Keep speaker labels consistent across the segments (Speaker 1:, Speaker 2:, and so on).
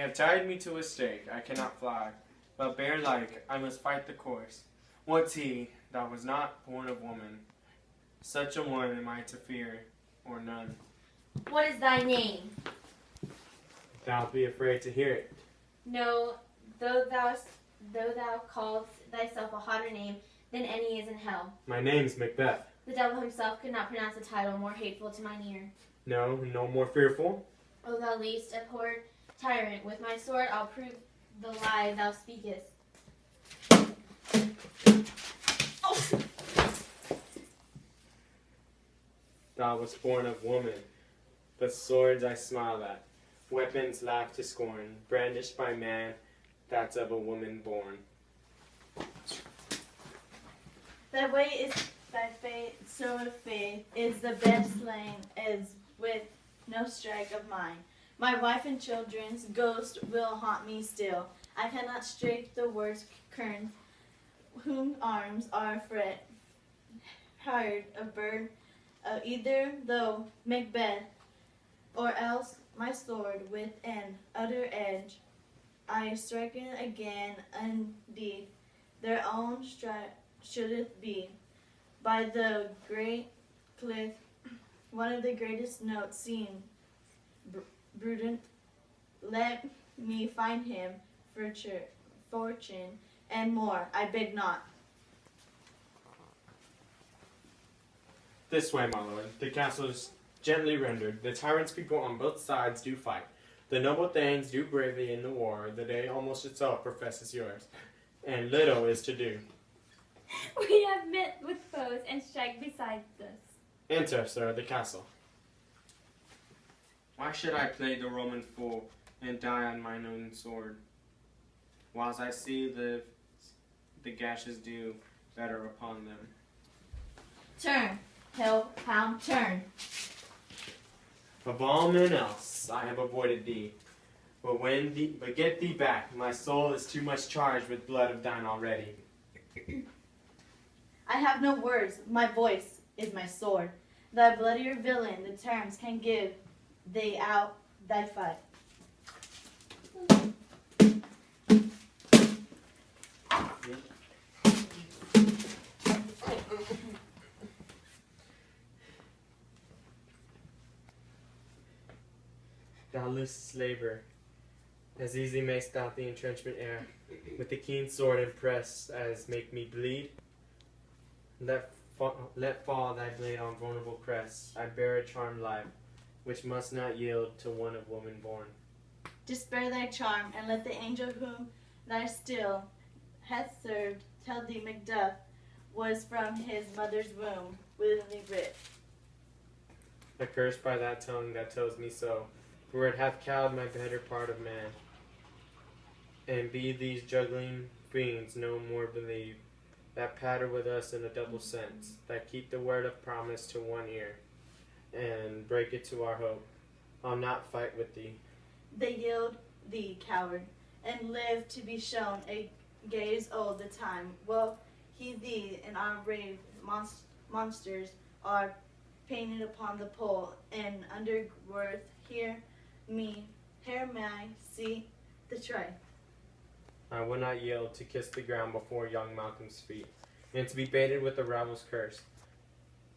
Speaker 1: have tied me to a stake, I cannot fly, but bear-like I must fight the course. What's he that was not born of woman? Such a one am I to fear, or none.
Speaker 2: What is thy name?
Speaker 1: Thou be afraid to hear it.
Speaker 2: No, though thou callest thyself a hotter name than any is in hell.
Speaker 1: My name's Macbeth.
Speaker 2: The devil himself could not pronounce a title more hateful to mine ear.
Speaker 1: No, no more fearful.
Speaker 2: O thou least abhorred tyrant, with my sword I'll prove the lie thou speakest. Oh.
Speaker 1: Thou wast born of woman, but swords I smile at, weapons laugh to scorn, brandished by man, that's of a woman born.
Speaker 3: Thy way is thy fate, so of faith is the best slain, is with no strike of mine. My wife and children's ghost will haunt me still. I cannot strike the worst kern, whom arms are fret, hired a bird, either though Macbeth, or else my sword with an utter edge. I striken again, indeed, their own strife should it be. By the great cliff, one of the greatest notes seen, prudent, let me find him fortune, and more, I beg not.
Speaker 1: This way, my lord. The castle is gently rendered. The tyrant's people on both sides do fight. The noble thanes do bravely in the war. The day almost itself professes yours, and little is to do.
Speaker 4: We have met with foes and strike beside us.
Speaker 1: Enter, sir, the castle. Why should I play the Roman fool and die on mine own sword, whilst I see the gashes do better upon them?
Speaker 3: Turn, hellhound, turn.
Speaker 1: Of all men else, I have avoided thee. But get thee back. My soul is too much charged with blood of thine already.
Speaker 3: I have no words, my voice is my sword. Thy bloodier villain the terms can give thee out thy fight.
Speaker 1: Thou loosest labor, as easy mayst thou the entrenchment air, with the keen sword impress as make me bleed. Let fall thy blade on vulnerable crest. I bear a charmed life, which must not yield to one of woman born.
Speaker 3: Despair thy charm, and let the angel whom thy still hath served tell thee Macduff was from his mother's womb willingly writ.
Speaker 1: Accursed by that tongue that tells me so, for it hath cowed my better part of man. And be these juggling fiends no more believe, that patter with us in a double sense, that keep the word of promise to one ear, and break it to our hope. I'll not fight with thee.
Speaker 3: They yield thee, coward, and live to be shown a gaze old the time. Well, he thee and our brave monsters are painted upon the pole, and underworth hear me, see the tray.
Speaker 1: I will not yield to kiss the ground before young Malcolm's feet, and to be baited with the rabble's curse.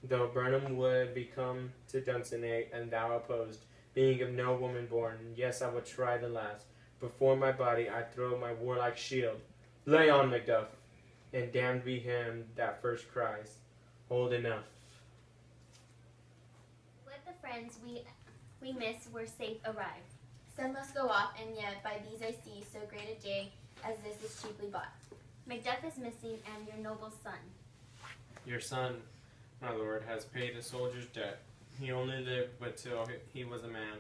Speaker 1: Though Burnham would become to Dunsinane, and thou opposed, being of no woman born, yes, I would try the last. Before my body I throw my warlike shield. Lay on, Macduff, and damned be him that first cries, hold enough.
Speaker 4: Let the friends we miss were safe arrived. Some must go off, and yet by these I see so great a day as this is cheaply bought. Macduff is missing, and your noble son.
Speaker 1: Your son, my lord, has paid a soldier's debt. He only lived but till he was a man,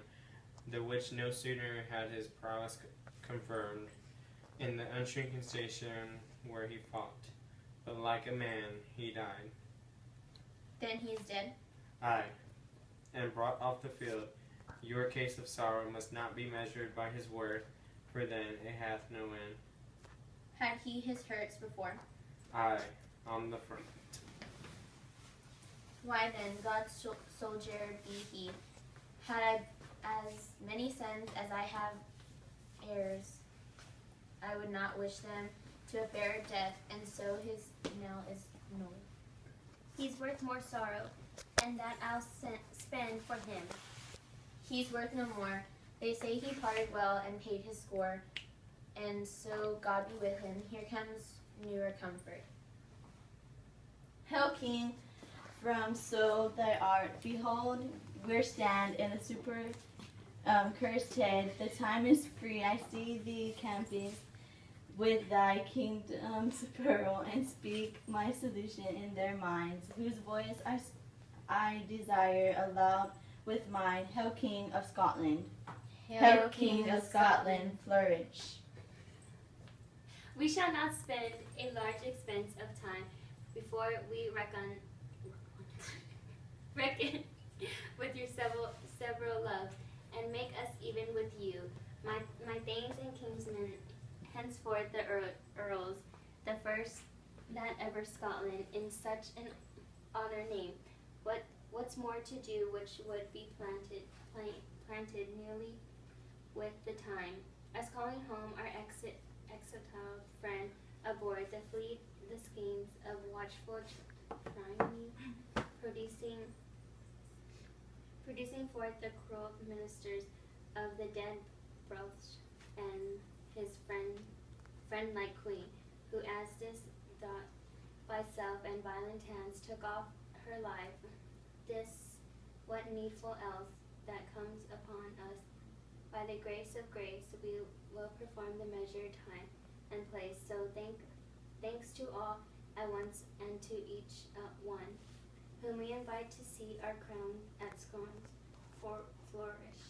Speaker 1: the which no sooner had his prowess confirmed in the unshrinking station where he fought, but like a man he died.
Speaker 4: Then he is dead?
Speaker 1: Aye, and brought off the field. Your case of sorrow must not be measured by his worth, for then it hath no end.
Speaker 4: Had he his hurts before?
Speaker 1: Aye, on the front.
Speaker 4: Why then, God's soldier be he. Had I as many sons as I have hairs. I would not wish them to a fairer death, and so his knell is null. He's worth more sorrow, and that I'll spend for him.
Speaker 2: He's worth no more. They say he parted well and paid his score, and so God be with him. Here comes newer comfort.
Speaker 3: Hail, King, from so thy art. Behold, we stand in a super cursed head. The time is free. I see thee camping with thy kingdom's pearl, and speak my solution in their minds, whose voice I desire aloud with mine. Hail, King of Scotland. Hail, King of Scotland, flourish.
Speaker 4: We shall not spend a large expense of time before we reckon with your several loves, and make us even with you, my thanes and kingsmen, henceforth the earls, the first that ever Scotland in such an honor name. What's more to do which would be planted newly with the time, as calling home our exiled friend aboard the fleet, the schemes of watchful tyranny, producing forth the cruel ministers of the dead Bruce and his friend-like queen, who as this thought by self and violent hands took off her life. This, what needful else that comes upon us by the grace of grace, we will perform the measured time and place. So thanks to all at once, and to each one, whom we invite to see our crown at scorn's flourish.